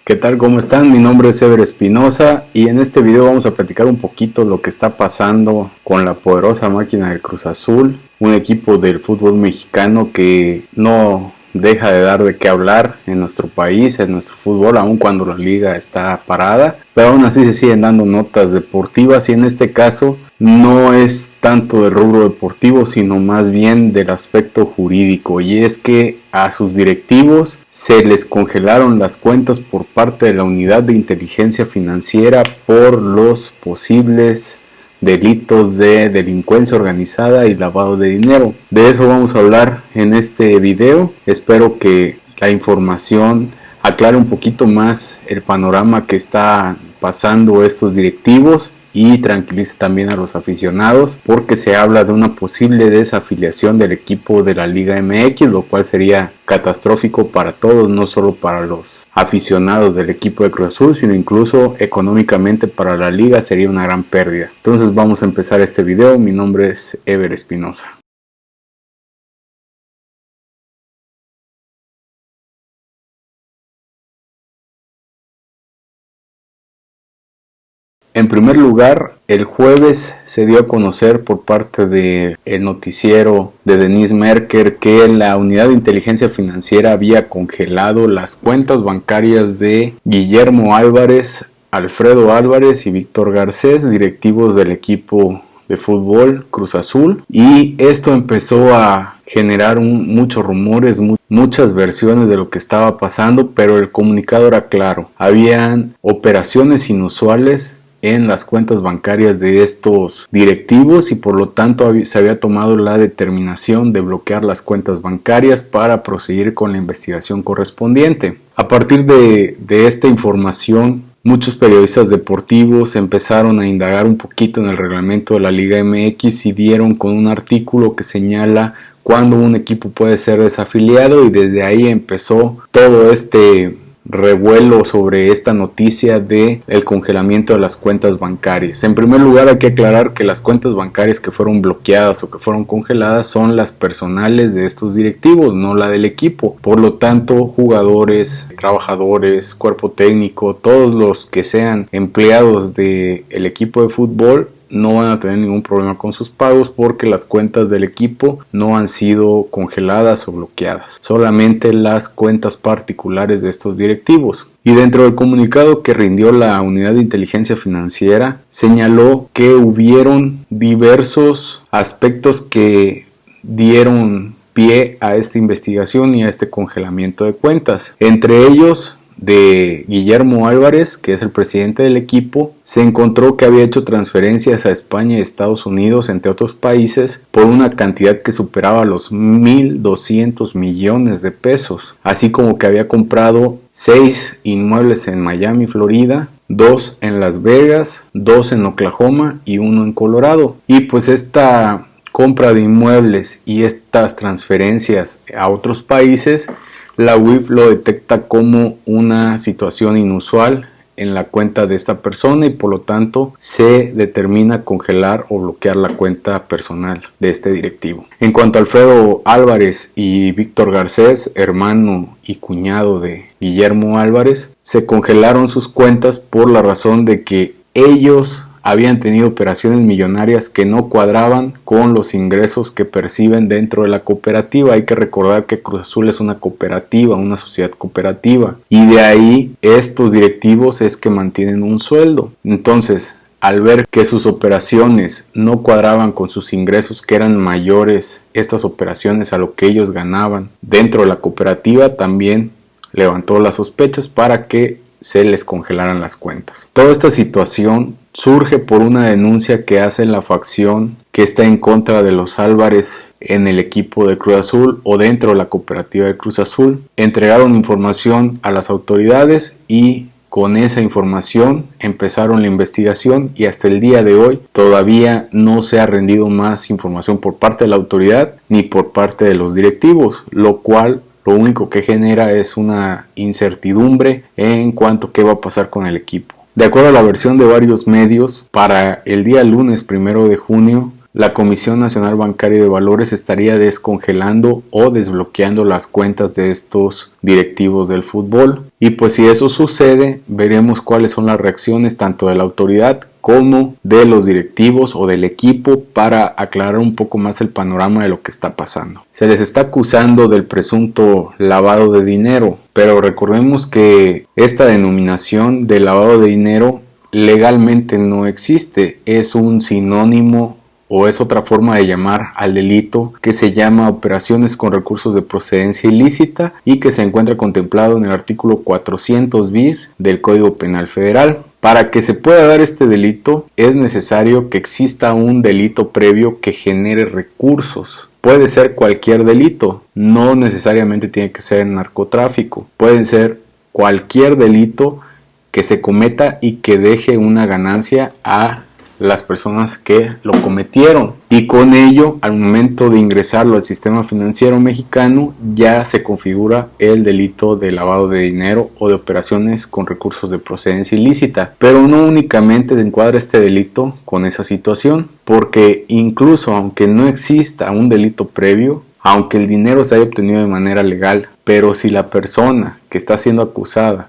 ¿Qué tal? ¿Cómo están? Mi nombre es Ever Espinosa y en este video vamos a platicar un poquito lo que está pasando con la poderosa máquina del Cruz Azul, un equipo del fútbol mexicano que no deja de dar de qué hablar en nuestro país, en nuestro fútbol, aun cuando la liga está parada, pero aún así se siguen dando notas deportivas y en este caso no es tanto del rubro deportivo, sino más bien del aspecto jurídico, y es que a sus directivos se les congelaron las cuentas por parte de la Unidad de Inteligencia Financiera por los posibles delitos de delincuencia organizada y lavado de dinero. De eso vamos a hablar en este video. Espero que la información aclare un poquito más el panorama que está pasando estos directivos y tranquilice también a los aficionados, porque se habla de una posible desafiliación del equipo de la Liga MX, lo cual sería catastrófico para todos, no solo para los aficionados del equipo de Cruz Azul, sino incluso económicamente para la liga sería una gran pérdida. Entonces vamos a empezar este video. Mi nombre es Ever Espinosa. En primer lugar, el jueves se dio a conocer por parte del noticiero de Denise Merker que la Unidad de Inteligencia Financiera había congelado las cuentas bancarias de Guillermo Álvarez, Alfredo Álvarez y Víctor Garcés, directivos del equipo de fútbol Cruz Azul, y esto empezó a generar muchos rumores, muchas versiones de lo que estaba pasando, pero el comunicado era claro: habían operaciones inusuales en las cuentas bancarias de estos directivos y por lo tanto se había tomado la determinación de bloquear las cuentas bancarias para proseguir con la investigación correspondiente. A partir de esta información, muchos periodistas deportivos empezaron a indagar un poquito en el reglamento de la Liga MX y dieron con un artículo que señala cuándo un equipo puede ser desafiliado, y desde ahí empezó todo este revuelo sobre esta noticia de el congelamiento de las cuentas bancarias. En primer lugar, hay que aclarar que las cuentas bancarias que fueron bloqueadas o que fueron congeladas son las personales de estos directivos, no la del equipo. Por lo tanto, jugadores, trabajadores, cuerpo técnico, todos los que sean empleados del equipo de fútbol no van a tener ningún problema con sus pagos, porque las cuentas del equipo no han sido congeladas o bloqueadas, solamente las cuentas particulares de estos directivos. Y dentro del comunicado que rindió la Unidad de Inteligencia Financiera, señaló que hubieron diversos aspectos que dieron pie a esta investigación y a este congelamiento de cuentas. Entre ellos, de Guillermo Álvarez, que es el presidente del equipo, se encontró que había hecho transferencias a España y Estados Unidos, entre otros países, por una cantidad que superaba los 1.200 millones de pesos, así como que había comprado 6 inmuebles en Miami, Florida, 2 en Las Vegas, 2 en Oklahoma y 1 en Colorado. Y pues esta compra de inmuebles y estas transferencias a otros países, la UIF lo detecta como una situación inusual en la cuenta de esta persona y por lo tanto se determina congelar o bloquear la cuenta personal de este directivo. En cuanto a Alfredo Álvarez y Víctor Garcés, hermano y cuñado de Guillermo Álvarez, se congelaron sus cuentas por la razón de que ellos habían tenido operaciones millonarias que no cuadraban con los ingresos que perciben dentro de la cooperativa. Hay que recordar que Cruz Azul es una cooperativa, una sociedad cooperativa, y de ahí estos directivos es que mantienen un sueldo. Entonces, al ver que sus operaciones no cuadraban con sus ingresos, que eran mayores estas operaciones a lo que ellos ganaban dentro de la cooperativa, también levantó las sospechas para que se les congelaran las cuentas. Toda esta situación surge por una denuncia que hace la facción que está en contra de los Álvarez en el equipo de Cruz Azul o dentro de la cooperativa de Cruz Azul. Entregaron información a las autoridades y con esa información empezaron la investigación, y hasta el día de hoy todavía no se ha rendido más información por parte de la autoridad ni por parte de los directivos, lo cual lo único que genera es una incertidumbre en cuanto a qué va a pasar con el equipo. De acuerdo a la versión de varios medios, para el día lunes 1 de junio la Comisión Nacional Bancaria de Valores estaría descongelando o desbloqueando las cuentas de estos directivos del fútbol. Y pues si eso sucede, veremos cuáles son las reacciones tanto de la autoridad como de los directivos o del equipo para aclarar un poco más el panorama de lo que está pasando. Se les está acusando del presunto lavado de dinero, pero recordemos que esta denominación de lavado de dinero legalmente no existe, es un sinónimo o es otra forma de llamar al delito que se llama operaciones con recursos de procedencia ilícita y que se encuentra contemplado en el artículo 400 bis del Código Penal Federal. Para que se pueda dar este delito es necesario que exista un delito previo que genere recursos. Puede ser cualquier delito, no necesariamente tiene que ser narcotráfico, puede ser cualquier delito que se cometa y que deje una ganancia a las personas que lo cometieron, y con ello al momento de ingresarlo al sistema financiero mexicano ya se configura el delito de lavado de dinero o de operaciones con recursos de procedencia ilícita. Pero no únicamente se encuadra este delito con esa situación, porque incluso aunque no exista un delito previo, aunque el dinero se haya obtenido de manera legal, pero si la persona que está siendo acusada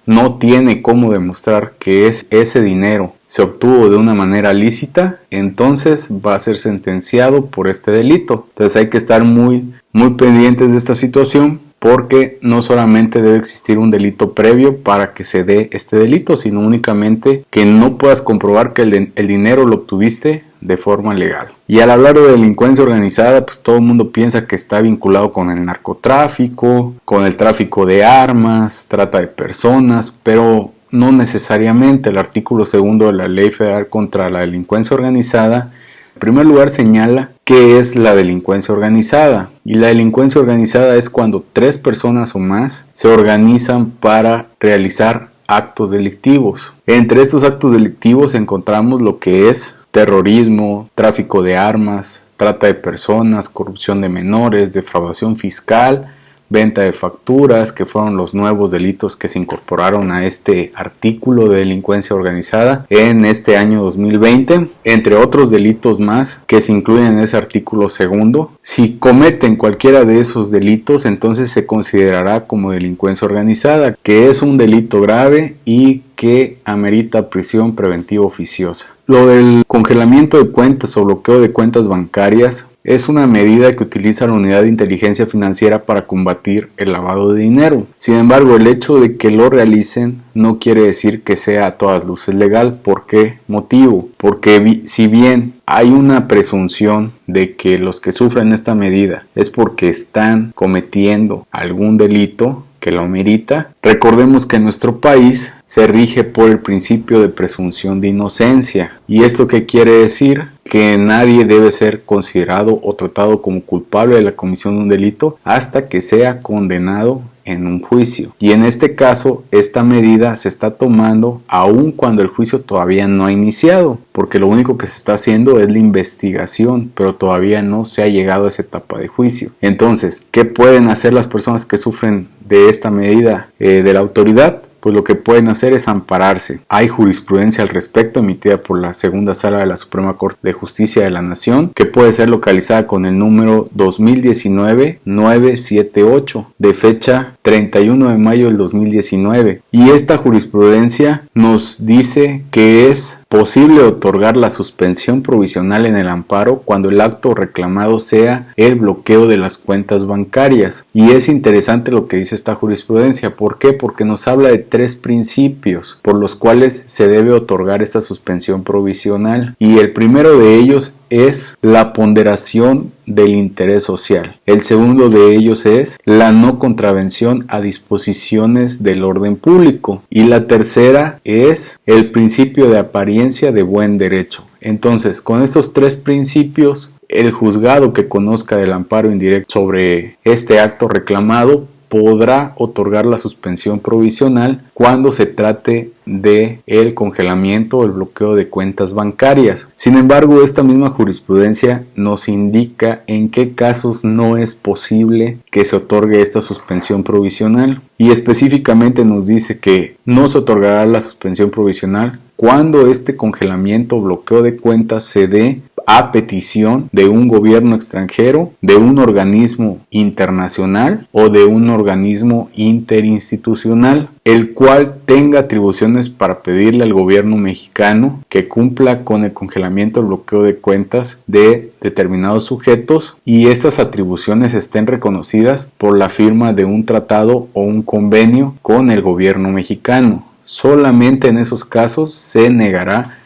no tiene cómo demostrar que ese dinero se obtuvo de una manera lícita, entonces va a ser sentenciado por este delito. Entonces hay que estar muy pendientes de esta situación, porque no solamente debe existir un delito previo para que se dé este delito, sino únicamente que no puedas comprobar que el dinero lo obtuviste de forma legal. Y al hablar de delincuencia organizada, pues todo el mundo piensa que está vinculado con el narcotráfico, con el tráfico de armas, trata de personas, pero no necesariamente. El artículo 2 de la Ley Federal contra la Delincuencia Organizada, en primer lugar, señala qué es la delincuencia organizada. Y la delincuencia organizada es cuando 3 personas o más se organizan para realizar actos delictivos. Entre estos actos delictivos encontramos lo que es terrorismo, tráfico de armas, trata de personas, corrupción de menores, defraudación fiscal, venta de facturas, que fueron los nuevos delitos que se incorporaron a este artículo de delincuencia organizada en este año 2020, entre otros delitos más que se incluyen en ese artículo 2. Si cometen cualquiera de esos delitos, entonces se considerará como delincuencia organizada, que es un delito grave y que amerita prisión preventiva oficiosa. Lo del congelamiento de cuentas o bloqueo de cuentas bancarias es una medida que utiliza la Unidad de Inteligencia Financiera para combatir el lavado de dinero. Sin embargo, el hecho de que lo realicen no quiere decir que sea a todas luces legal. ¿Por qué motivo? Porque si bien hay una presunción de que los que sufren esta medida es porque están cometiendo algún delito que lo merita, recordemos que nuestro país se rige por el principio de presunción de inocencia. ¿Y esto qué quiere decir? Que nadie debe ser considerado o tratado como culpable de la comisión de un delito hasta que sea condenado en un juicio. Y en este caso, esta medida se está tomando aun cuando el juicio todavía no ha iniciado, porque lo único que se está haciendo es la investigación, pero todavía no se ha llegado a esa etapa de juicio. Entonces, ¿qué pueden hacer las personas que sufren de esta medida de la autoridad? Pues lo que pueden hacer es ampararse. Hay jurisprudencia al respecto emitida por la segunda sala de la Suprema Corte de Justicia de la Nación, que puede ser localizada con el número 2019-978 de fecha 31 de mayo del 2019. Y esta jurisprudencia nos dice que es posible otorgar la suspensión provisional en el amparo cuando el acto reclamado sea el bloqueo de las cuentas bancarias. Y es interesante lo que dice esta jurisprudencia. ¿Por qué? Porque nos habla de 3 principios por los cuales se debe otorgar esta suspensión provisional. Y el primero de ellos es la ponderación del interés social. El segundo de ellos es la no contravención a disposiciones del orden público. Y la tercera es el principio de apariencia de buen derecho. Entonces, con estos 3 principios, el juzgado que conozca del amparo indirecto sobre este acto reclamado podrá otorgar la suspensión provisional cuando se trate de el congelamiento o el bloqueo de cuentas bancarias. Sin embargo, esta misma jurisprudencia nos indica en qué casos no es posible que se otorgue esta suspensión provisional, y específicamente nos dice que no se otorgará la suspensión provisional cuando este congelamiento o bloqueo de cuentas se dé a petición de un gobierno extranjero, de un organismo internacional o de un organismo interinstitucional, el cual tenga atribuciones para pedirle al gobierno mexicano que cumpla con el congelamiento o bloqueo de cuentas de determinados sujetos y estas atribuciones estén reconocidas por la firma de un tratado o un convenio con el gobierno mexicano. Solamente en esos casos se negará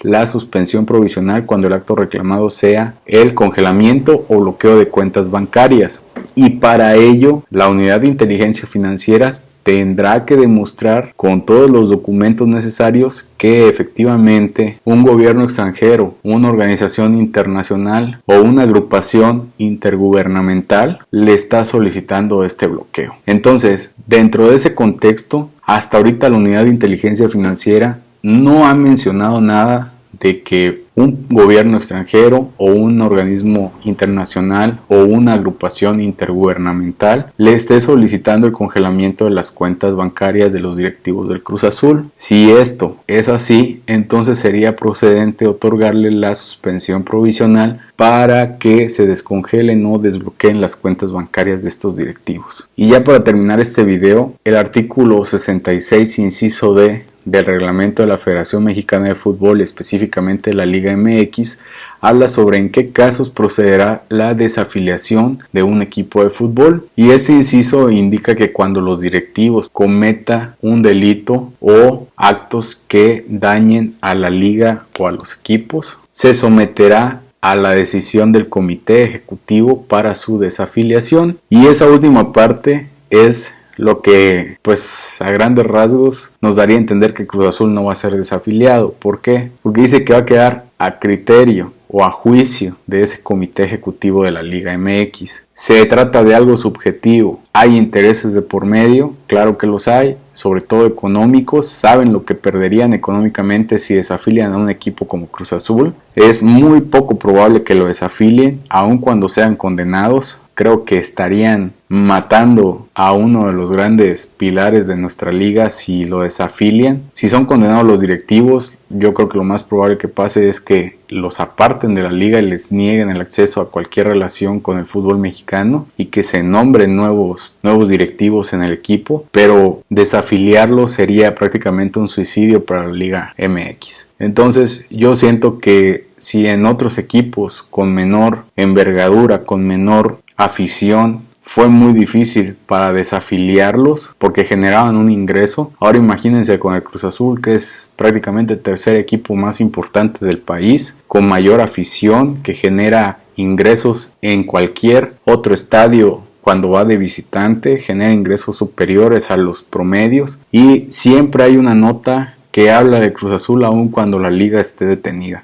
la suspensión provisional cuando el acto reclamado sea el congelamiento o bloqueo de cuentas bancarias. Y para ello, la unidad de inteligencia financiera tendrá que demostrar con todos los documentos necesarios que efectivamente un gobierno extranjero, una organización internacional o una agrupación intergubernamental le está solicitando este bloqueo. Entonces, dentro de ese contexto, hasta ahorita la unidad de inteligencia financiera no ha mencionado nada de que un gobierno extranjero o un organismo internacional o una agrupación intergubernamental le esté solicitando el congelamiento de las cuentas bancarias de los directivos del Cruz Azul. Si esto es así, entonces sería procedente otorgarle la suspensión provisional para que se descongelen o desbloqueen las cuentas bancarias de estos directivos. Y ya para terminar este video, el artículo 66 inciso D del reglamento de la Federación Mexicana de Fútbol, específicamente de la Liga MX, habla sobre en qué casos procederá la desafiliación de un equipo de fútbol, y este inciso indica que cuando los directivos cometan un delito o actos que dañen a la liga o a los equipos, se someterá a la decisión del comité ejecutivo para su desafiliación. Y esa última parte es lo que, pues, a grandes rasgos nos daría a entender que Cruz Azul no va a ser desafiliado. ¿Por qué? Porque dice que va a quedar a criterio o a juicio de ese comité ejecutivo de la Liga MX. Se trata de algo subjetivo. ¿Hay intereses de por medio? Claro que los hay, sobre todo económicos. Saben lo que perderían económicamente si desafilian a un equipo como Cruz Azul. Es muy poco probable que lo desafilien, aun cuando sean condenados. Creo que estarían matando a uno de los grandes pilares de nuestra liga si lo desafilian. Si son condenados los directivos, yo creo que lo más probable que pase es que los aparten de la liga y les nieguen el acceso a cualquier relación con el fútbol mexicano y que se nombren nuevos directivos en el equipo, pero desafiliarlos sería prácticamente un suicidio para la Liga MX. Entonces yo siento que si en otros equipos con menor envergadura, con menor afición, fue muy difícil para desafiliarlos porque generaban un ingreso. Ahora imagínense con el Cruz Azul, que es prácticamente el tercer equipo más importante del país, con mayor afición, que genera ingresos en cualquier otro estadio. Cuando va de visitante genera ingresos superiores a los promedios y siempre hay una nota que habla de Cruz Azul aun cuando la liga esté detenida.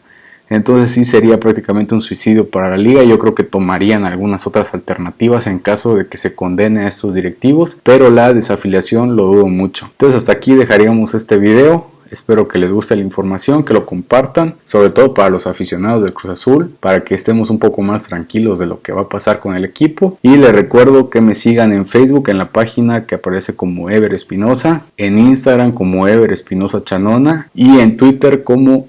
Entonces sí sería prácticamente un suicidio para la liga. Yo creo que tomarían algunas otras alternativas en caso de que se condene a estos directivos, pero la desafiliación lo dudo mucho. Entonces hasta aquí dejaríamos este video. Espero que les guste la información, que lo compartan, sobre todo para los aficionados del Cruz Azul, para que estemos un poco más tranquilos de lo que va a pasar con el equipo. Y les recuerdo que me sigan en Facebook, en la página que aparece como Ever Espinosa, en Instagram como Ever Espinosa Chanona y en Twitter como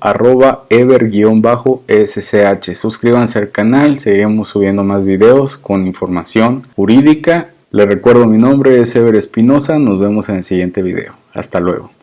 @Ever_SCH. Suscríbanse al canal, seguiremos subiendo más videos con información jurídica. Les recuerdo, mi nombre es Ever Espinosa, nos vemos en el siguiente video. Hasta luego.